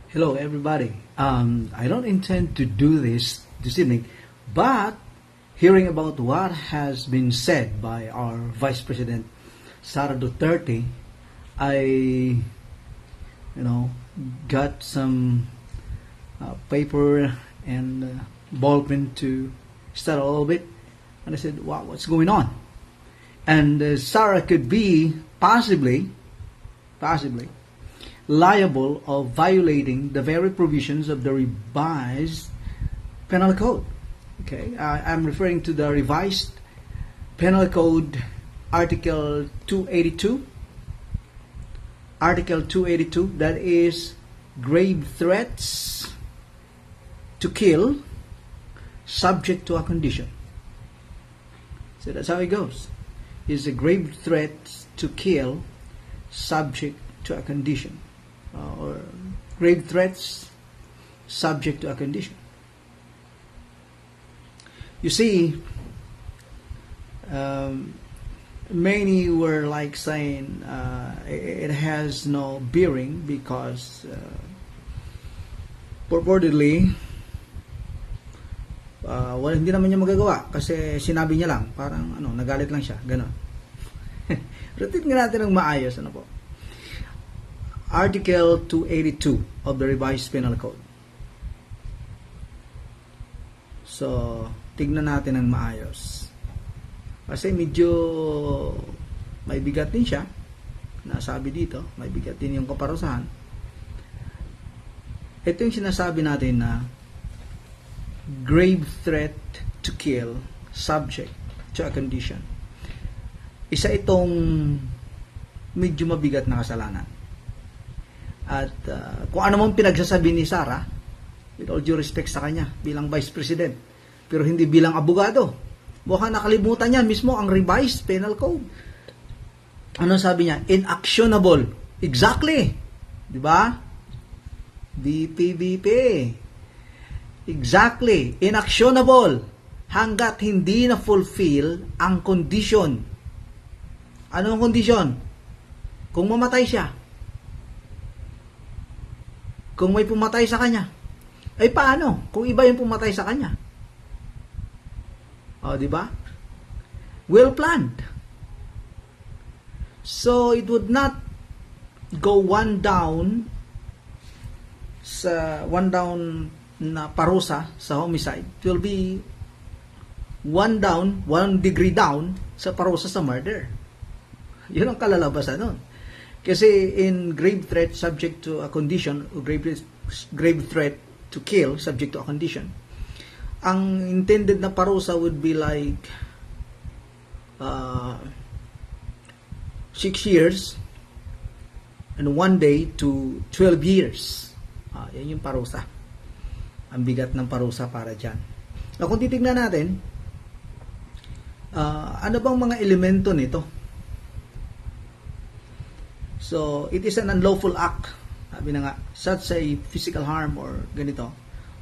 Hello, everybody. I don't intend to do this evening, but hearing about what has been said by our Vice President Sara Duterte, I, got some paper and ballpen to study a little bit, and I said, "Wow, what's going on?" And Sarah could be possibly liable of violating the very provisions of the revised penal code. Okay, I'm referring to the revised penal code, Article 282. Article 282, that is grave threats to kill subject to a condition. So that's how it goes. Is a grave threat to kill subject to a condition. Or grave threats subject to a condition. You see, many were like saying it has no bearing because purportedly hindi naman niya magagawa kasi sinabi niya lang, parang nagalit lang siya, gano'n. Pero tingnan natin ng maayos, po. Article 282 of the revised penal code. So, tignan natin ng maayos. Kasi medyo may bigat din siya. Nasabi dito, may bigat din yung kaparusahan. Ito yung sinasabi natin na grave threat to kill subject to a condition. Isa itong medyo mabigat na kasalanan. At kung ano mong pinagsasabi ni Sara, with all due respect sa kanya bilang Vice President, pero hindi bilang abogado, mukhang nakalimutan niya mismo ang revised penal code. Ano sabi niya? Inactionable. Exactly. Di ba? BP. Exactly. Inactionable. Hanggat hindi na fulfill ang condition. Ano ang condition? Kung mamatay siya. Kung may pumatay sa kanya. Ay paano? Kung iba yung pumatay sa kanya. O, di ba? Well planned. So, it would not go one down na parusa sa homicide. It will be one degree down sa parusa sa murder. Yun ang kalalabasan nun. Kasi in grave threat subject to a condition, or grave threat to kill subject to a condition, ang intended na parusa would be like 6 years and 1 day to 12 years. Yan yung parusa. Ang bigat ng parusa para dyan. Now, kung titignan natin, ano bang mga elemento nito? So, it is an unlawful act. Sabi na nga, such a physical harm or ganito.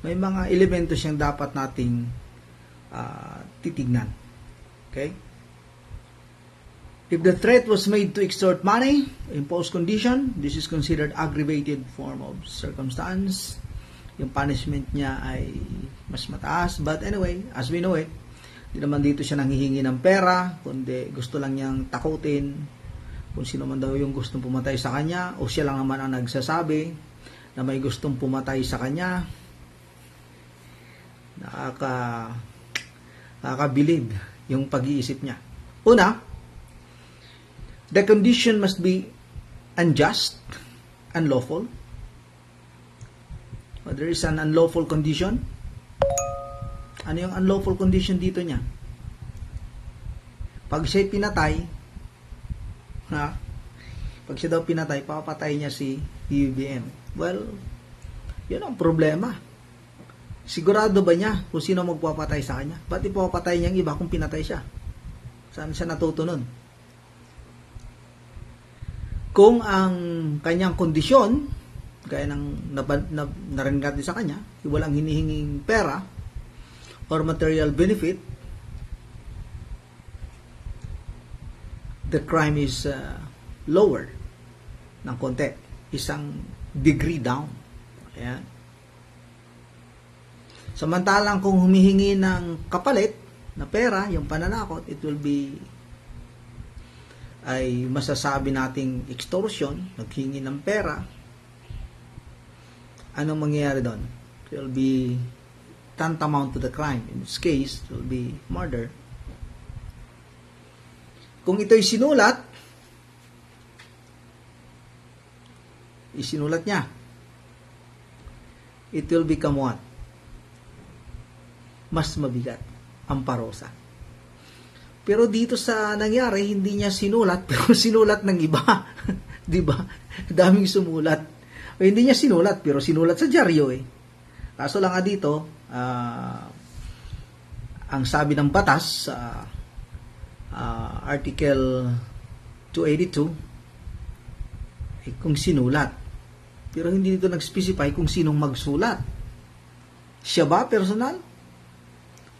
May mga elemento siyang dapat nating titignan. Okay? If the threat was made to extort money, impose condition, this is considered aggravated form of circumstance. Yung punishment niya ay mas mataas. But anyway, as we know it, hindi naman dito siya nanghihingi ng pera, kundi gusto lang niyang takutin kung sino man daw yung gustong pumatay sa kanya, o siya lang naman ang nagsasabi na may gustong pumatay sa kanya. Nakakabilib yung pag-iisip niya. Una, the condition must be unjust, unlawful. There is an unlawful condition. Ano yung unlawful condition dito niya? Pag siya'y pinatay, pag siya daw pinatay, papatay niya si BBM. Well, yun ang problema. Sigurado ba niya kung sino magpapatay sa kanya? Ba't ipapatay niya ang iba kung pinatay siya? Saan siya natuto nun? Kung ang kanyang kondisyon, gaya ng narinig natin sa kanya, walang hinihinging pera or material benefit, the crime is lower ng konti. Isang degree down. Ayan. Samantalang kung humihingi ng kapalit na pera, yung pananakot, it will be ay masasabi nating extortion, naghingi ng pera. Anong mangyayari doon? It will be tantamount to the crime. In this case, it will be murder. Kung ito'y sinulat, isinulat niya, it will become what? Mas mabigat ang parusa. Pero dito sa nangyari, hindi niya sinulat, pero sinulat ng iba. Di ba? Daming sumulat. O, hindi niya sinulat, pero sinulat sa dyaryo eh. Kaso lang dito, ang sabi ng batas sa Article 282, kung sinulat. Pero hindi dito nag-specify kung sinong magsulat. Siya ba, personal?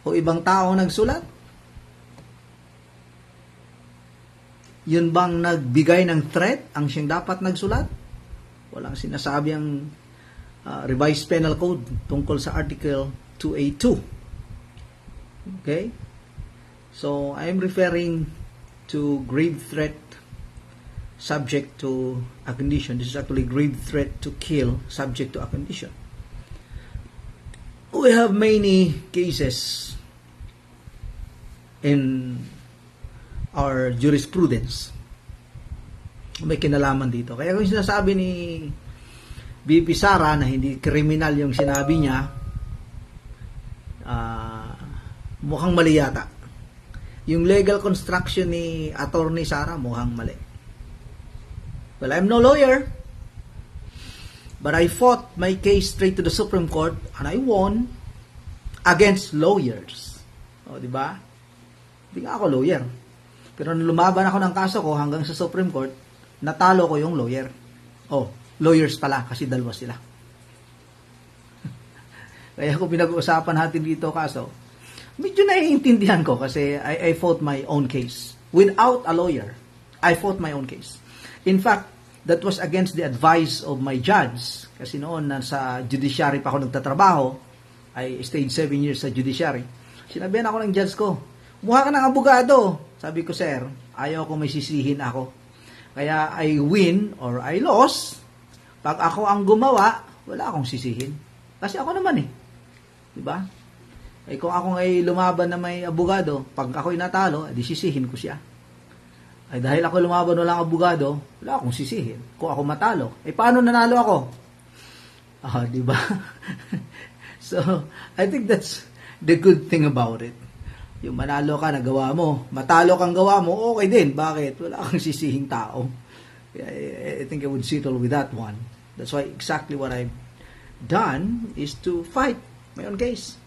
O ibang tao nagsulat? Yun bang nagbigay ng threat ang siyang dapat nagsulat? Walang sinasabi ang Revised Penal Code tungkol sa Article 282. Okay? So, I am referring to grave threat subject to a condition. This is actually grave threat to kill subject to a condition. We have many cases in our jurisprudence. May kinalaman dito. Kaya kung sinasabi ni BP Sara na hindi kriminal yung sinabi niya, mukhang mali yata. Yung legal construction ni Attorney Sara, mukhang mali. Well, I'm no lawyer, but I fought my case straight to the Supreme Court and I won against lawyers. O, di ba? Hindi nga ako lawyer. Pero nung lumaban ako ng kaso ko hanggang sa Supreme Court, natalo ko yung lawyer. Oh, lawyers pala kasi dalawa sila. Kaya kung pinag-uusapan natin dito kaso, medyo naiintindihan ko kasi I fought my own case. Without a lawyer, I fought my own case. In fact, that was against the advice of my judge. Kasi noon, nasa judiciary pa ako nagtatrabaho. I stayed 7 years sa judiciary. Sinabihan ako ng judge ko, mukha ka ng abogado. Sabi ko, sir, ayaw ko may sisihin ako. Kaya I win or I lost. Pag ako ang gumawa, wala akong sisihin. Kasi ako naman eh. Diba? Eh kung ako ay lumaban na may abogado, pag ako'y natalo, di sisihin ko siya. Ay dahil ako lumaban walang abogado, wala akong sisihin. Kung ako matalo, eh paano nanalo ako? Diba? So, I think that's the good thing about it. Yung manalo ka, nagawa mo. Matalo kang gawa mo, okay din. Bakit? Wala kang sisihing tao. I think I would settle with that one. That's why exactly what I've done is to fight my own case.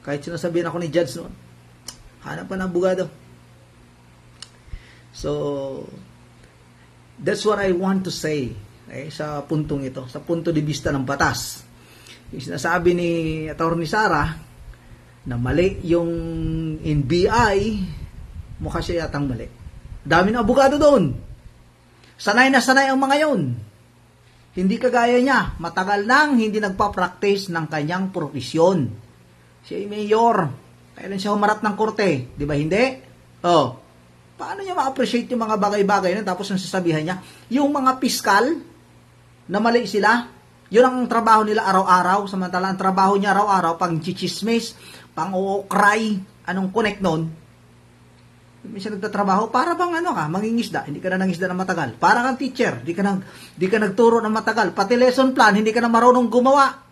Kahit sinasabihan ako ni judge noon, hanap pa ng abogado. So, that's what I want to say sa puntong ito, sa punto de vista ng batas. Yung sinasabi ni Attorney Sara, na mali yung in BI, mukha siya yatang mali. Dami ng abogado doon. Sanay na sanay ang mga yun. Hindi kagaya niya. Matagal nang hindi nagpa-practice ng kanyang profesyon. Siya ay mayor. Kailan siya humarap ng korte? Di ba hindi? Paano niya ma-appreciate yung mga bagay-bagay na tapos ang sasabihan niya? Yung mga piskal na mali sila, yun ang trabaho nila araw-araw. Samantala ang trabaho niya araw-araw, pang chichismis, pang-o-cry, anong connect nun? Minsan nagtatrabaho, para bang mangingisda, hindi ka na nangisda na matagal. Para kang teacher, di ka nagturo ng matagal. Pati lesson plan, hindi ka na marunong gumawa.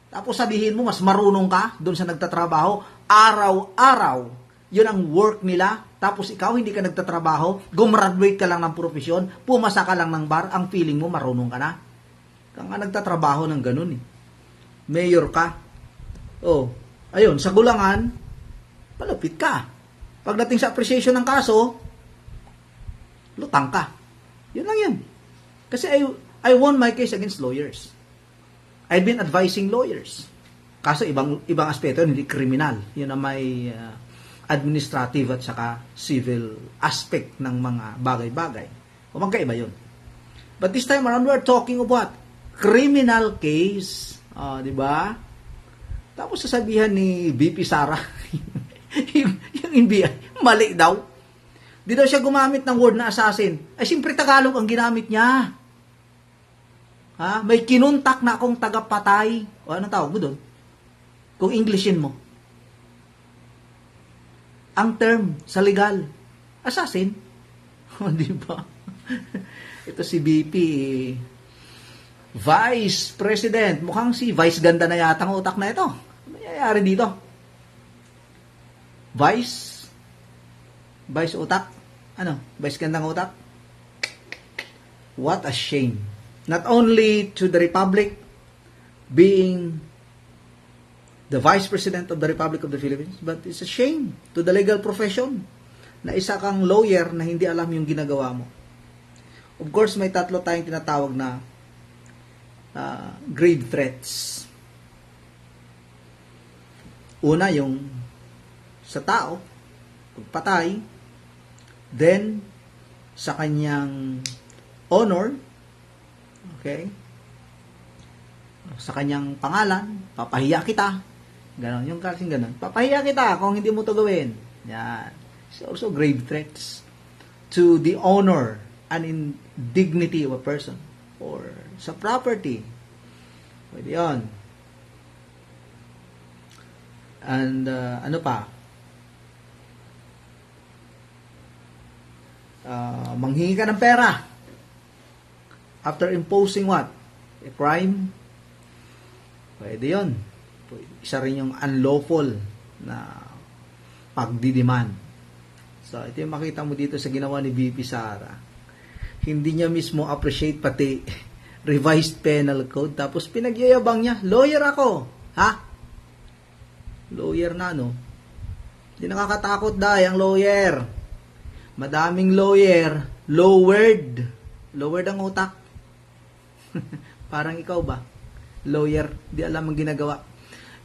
Tapos sabihin mo, mas marunong ka doon sa nagtatrabaho, araw-araw. Yun ang work nila. Tapos ikaw, hindi ka nagtatrabaho, gumraduate ka lang ng profesyon, pumasa ka lang ng bar, ang feeling mo, marunong ka na. Kaya nga nagtatrabaho ng ganun eh. Mayor ka. Ayun, sa gulangan, malapit ka. Pagdating sa appreciation ng kaso, lutang ka. Yun lang yun. Kasi I won my case against lawyers. I've been advising lawyers. Kaso ibang aspeto, hindi kriminal. Yun ang may administrative at saka civil aspect ng mga bagay-bagay. O magkaiba yun. But this time around, we're talking about criminal case. Di ba? Tapos sasabihan ni VP Sara, yung NBI, mali daw. Di daw siya gumamit ng word na assassin. Ay, siyempre Tagalog ang ginamit niya. May kinuntak na akong tagapatay. O anong tawag mo doon? Kung Englishin mo. Ang term sa legal, assassin. O, di ba? Ito si VP, Vice President. Mukhang si Vice ganda na yata ang utak na ito. Ano nangyayari dito? Vice utak? Ano? Vice gandang utak? What a shame. Not only to the Republic being the Vice President of the Republic of the Philippines, but it's a shame to the legal profession na isa kang lawyer na hindi alam yung ginagawa mo. Of course, may tatlo tayong tinatawag na grave threats. Una, yung sa tao, pagpatay, then sa kanyang honor, okay, sa kanyang pangalan, papahiya kita, ganon, yung kasing ganon, papahiya kita kung hindi mo to gawin. Yan. It's also grave threats to the honor and in dignity of a person or sa property. Pwede yun. And ano pa? Manghingi ka ng pera after imposing what? A crime. Pwede yun. Isa rin yung unlawful na pagdidemand. So, ito yung makita mo dito sa ginawa ni VP Sara. Hindi niya mismo appreciate pati revised penal code. Tapos pinagyayabang niya, lawyer ako. Ha? Lawyer na, no? Hindi nakakatakot dahil ang lawyer. Madaming lawyer, lowered. Lowered ang utak. Parang ikaw ba? Lawyer, di alam ang ginagawa.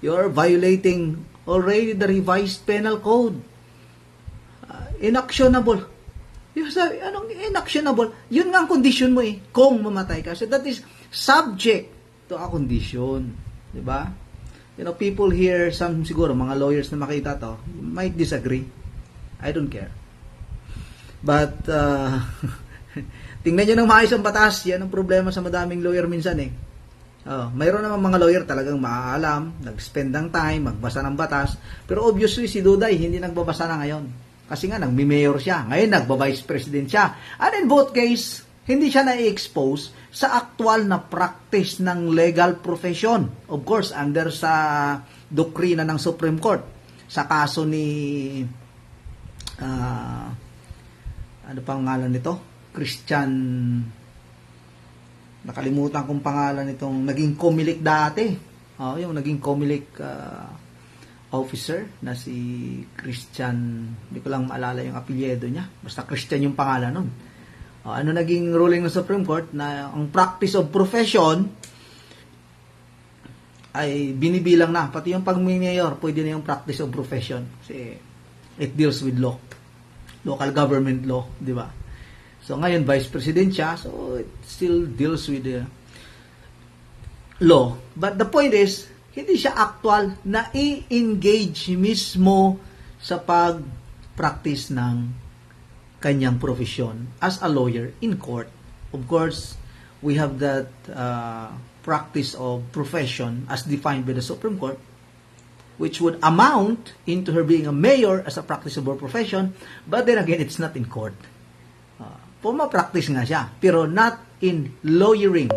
You're violating already the revised penal code. Inactionable. Yung sabi, anong inactionable? Yun nga ang condition mo eh, kung mamatay ka. So that is subject to a condition. Diba? You know, people here, some siguro, mga lawyers na makita to, might disagree. I don't care. But, tingnan nyo ng maayos ang batas. Yan ang problema sa madaming lawyer minsan eh. Mayroon naman mga lawyer talagang maaalam, nag-spend ng time, magbasa ng batas. Pero obviously, si Duday, hindi nagbabasa na ngayon. Kasi nga, nagmi-mayor siya. Ngayon, nagba-vice president siya. And in both case, hindi siya na-expose sa actual na practice ng legal profession. Of course, under sa doktrina ng Supreme Court. Sa kaso ni, ano pang ngalan nito? Christian, nakalimutan kong pangalan nitong naging Comelec dati. Yung naging Comelec officer na si Christian, hindi ko lang maalala yung apelyido niya. Basta Christian yung pangalan nun. Ano naging ruling ng Supreme Court na ang practice of profession ay binibilang na. Pati yung pag-mayor, pwede na yung practice of profession. Kasi it deals with law. Local government law, di ba? So ngayon, vice president siya, so it still deals with the law. But the point is, hindi siya actual na i-engage mismo sa pag-practice ng kanyang profession as a lawyer in court. Of course, we have that practice of profession as defined by the Supreme Court, which would amount into her being a mayor as a practice of her profession, but then again, it's not in court. Puma-practice nga siya, pero not in lawyering,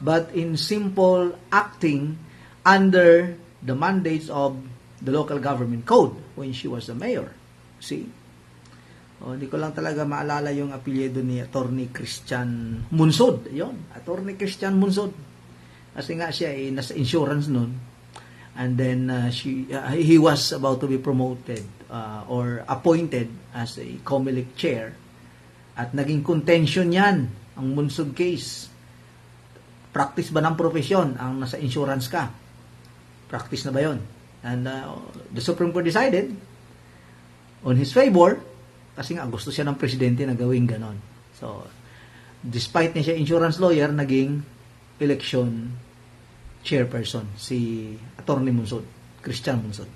but in simple acting under the mandates of the local government code when she was a mayor. See? Hindi ko lang talaga maalala yung apelyido ni Attorney Christian Munsod. Yun, Attorney Christian Munsod. Kasi nga siya ay nasa insurance nun. And then he was about to be promoted or appointed as a Comelec chair. At naging contention yan, ang Munsod case. Practice ba ng profesyon ang nasa insurance ka? Practice na ba yun? And the Supreme Court decided on his favor kasi nga gusto siya ng presidente na gawing ganon. So, despite niya siya insurance lawyer, naging election chairperson, si Attorney Munsod, Christian Munsod.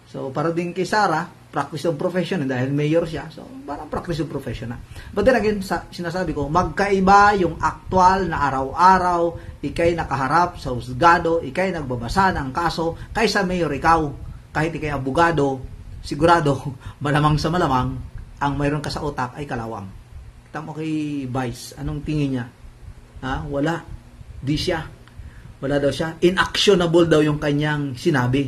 So, para din kay Sara, practice of profession, dahil mayor siya, so parang practice of profession na. But then again, sinasabi ko, magkaiba yung aktual na araw-araw, ikay nakaharap sa husgado, ikay nagbabasa ng kaso, kaysa mayor ikaw, kahit ikay abogado, sigurado, malamang sa malamang, ang mayroon ka sa utak ay kalawang. Kita mo kay Vice, anong tingin niya? Ha? Wala. Di siya. Wala daw siya. Inactionable daw yung kanyang sinabi.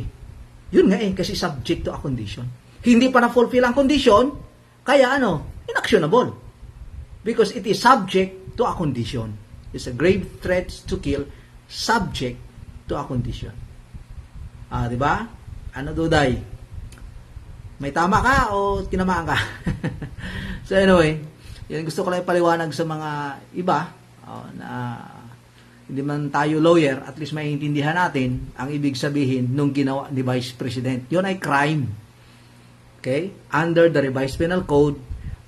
Yun nga kasi subject to a condition. Hindi pa na-fulfill ang condition, kaya inactionable. Because it is subject to a condition. It's a grave threat to kill, subject to a condition. Di ba? Ano Duday? May tama ka o tinamaan ka? So anyway, yan gusto ko lang ipaliwanag sa mga iba na hindi man tayo lawyer, at least maiintindihan natin ang ibig sabihin nung ginawa ni Vice President. Yun ay crime. Okay? Under the Revised Penal Code,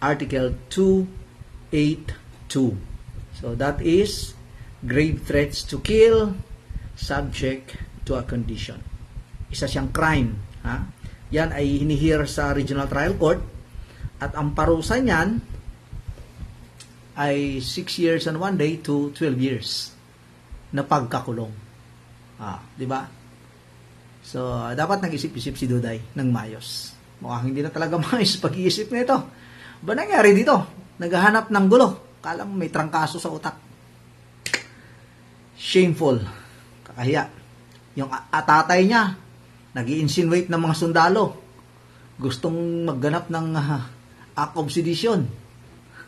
Article 282. So that is grave threats to kill, subject to a condition. Isa siyang crime. Yan ay hinihir sa Regional Trial Court at ang parusa niyan ay 6 years and 1 day to 12 years na pagkakulong. Di ba? So, dapat nag-isip-isip si Duday ng mayos. Mukhang hindi na talaga maayos pag-iisip nito. Ba nangyari dito? Naghahanap ng gulo. Kala mo may trangkaso sa utak. Shameful. Kakahiya. Yung tatay niya, nag-i-insinuate ng mga sundalo. Gustong magganap ng act of sedition.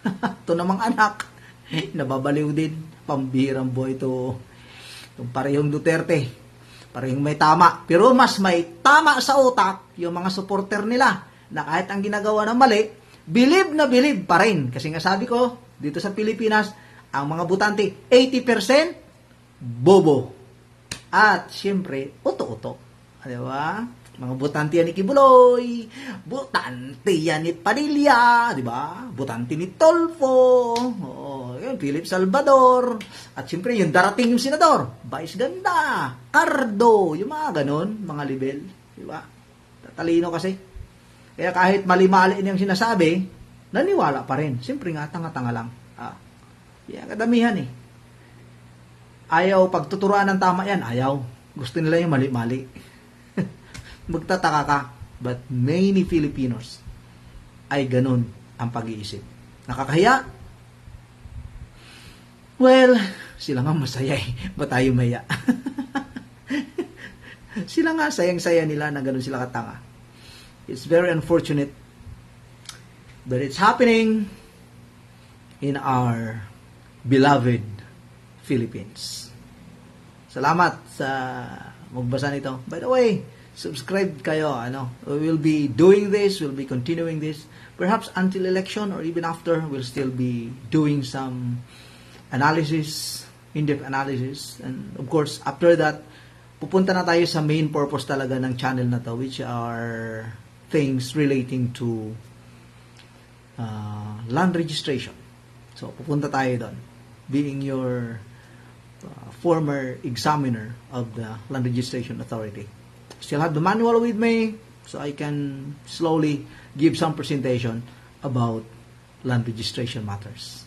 Ito namang anak. Nababaliw din. Pambihirang boy ito. Itong parehong Duterte. Parehong may tama. Pero mas may tama sa utak yung mga supporter nila na kahit ang ginagawa ng mali, believe na believe pa rin. Kasi nga sabi ko, dito sa Pilipinas, ang mga butante, 80% bobo. At siyempre, uto-uto. Diba? Mga butante yan ni Kibuloy, butante yan ni Padilla, diba? Butante ni Tolfo, yun, Philip Salvador, at siyempre yung darating yung senador, Vice Ganda, Cardo, yung mga ganon, mga libel, diba? Tatalino kasi. Kaya kahit mali-mali yung sinasabi, naniwala pa rin. Siyempre nga, tanga-tanga lang. Yan, kadamihan Ayaw pagtuturuan ng tama yan, ayaw. Gusto nila yung mali-mali. Magtataka ka, but many Filipinos ay ganun ang pag-iisip. Nakakahiya? Well, sila nga masaya Ba't tayo maya? Sila nga sayang-saya nila na ganun sila katanga. It's very unfortunate, but it's happening in our beloved Philippines. Salamat sa magbasa nito. By the way, subscribe kayo. We will be doing this, we'll be continuing this. Perhaps until election or even after, we'll still be doing some analysis, in-depth analysis. And of course, after that, pupunta na tayo sa main purpose talaga ng channel na to, which are things relating to land registration. So, pupunta tayo doon. Being your former examiner of the Land Registration Authority. Still have the manual with me, so I can slowly give some presentation about land registration matters.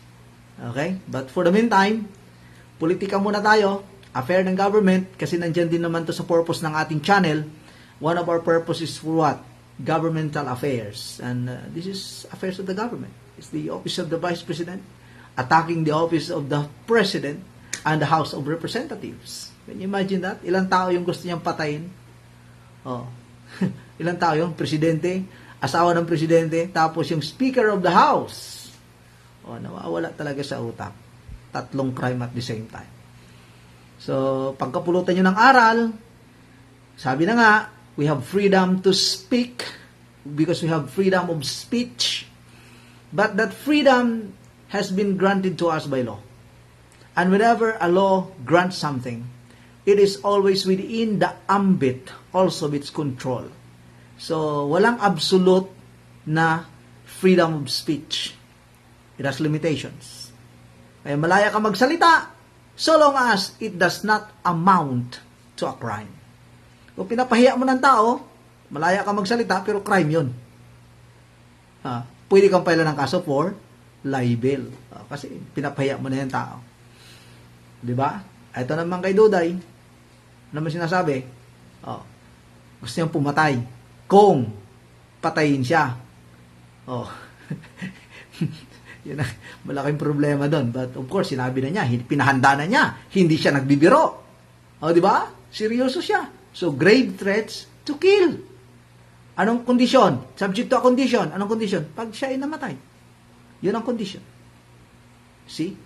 Okay? But for the meantime, politika muna tayo, affair ng government, kasi nandyan din naman to sa purpose ng ating channel. One of our purposes for what? Governmental affairs. And this is affairs of the government. It's the office of the Vice President attacking the office of the President and the House of Representatives. Can you imagine that? Ilang tao yung gusto niyang patayin? Ilang tao yung presidente, asawa ng presidente, tapos yung Speaker of the House. Nawawala talaga sa utak. Tatlong crime at the same time. So, pagkapulutan nyo ng aral, sabi na nga, we have freedom to speak because we have freedom of speech. But that freedom has been granted to us by law. And whenever a law grants something, it is always within the ambit also of its control. So, walang absolute na freedom of speech. It has limitations. Kaya malaya ka magsalita, So long as it does not amount to a crime. Kung pinapahiya mo ng tao, malaya ka magsalita, pero crime yun. Pwede kang pailan ng kaso for libel. Kasi pinapahiya mo na yung tao. Diba? Ito naman kay Duday, ano naman sinasabi? Gusto niyang pumatay kung patayin siya. Yun ang malaking problema doon. But of course, sinabi na niya, pinahanda na niya, hindi siya nagbibiro. Di ba? Seryoso siya. So, grave threats to kill. Anong kondisyon? Subject to a condition. Anong condition? Pag siya ay namatay. Yun ang condition. See?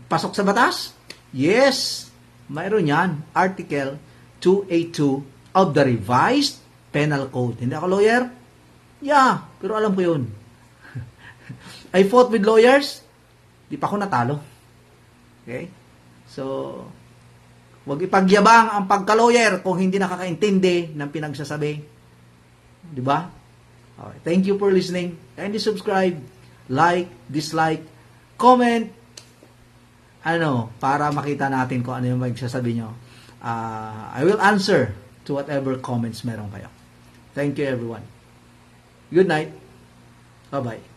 Pasok sa batas? Yes. Mayroon yan. Article 282 of the Revised Penal Code. Hindi ako lawyer? Yeah. Pero alam ko yun. I fought with lawyers. Di pa ako natalo. Okay? So, huwag ipagyabang ang pagka-lawyer kung hindi nakakaintindi ng pinagsasabi. Di ba? Okay. Thank you for listening. Kindly subscribe, like, dislike, comment, para makita natin kung ano yung magsasabi nyo. I will answer to whatever comments meron kayo. Thank you, everyone. Good night. Bye-bye.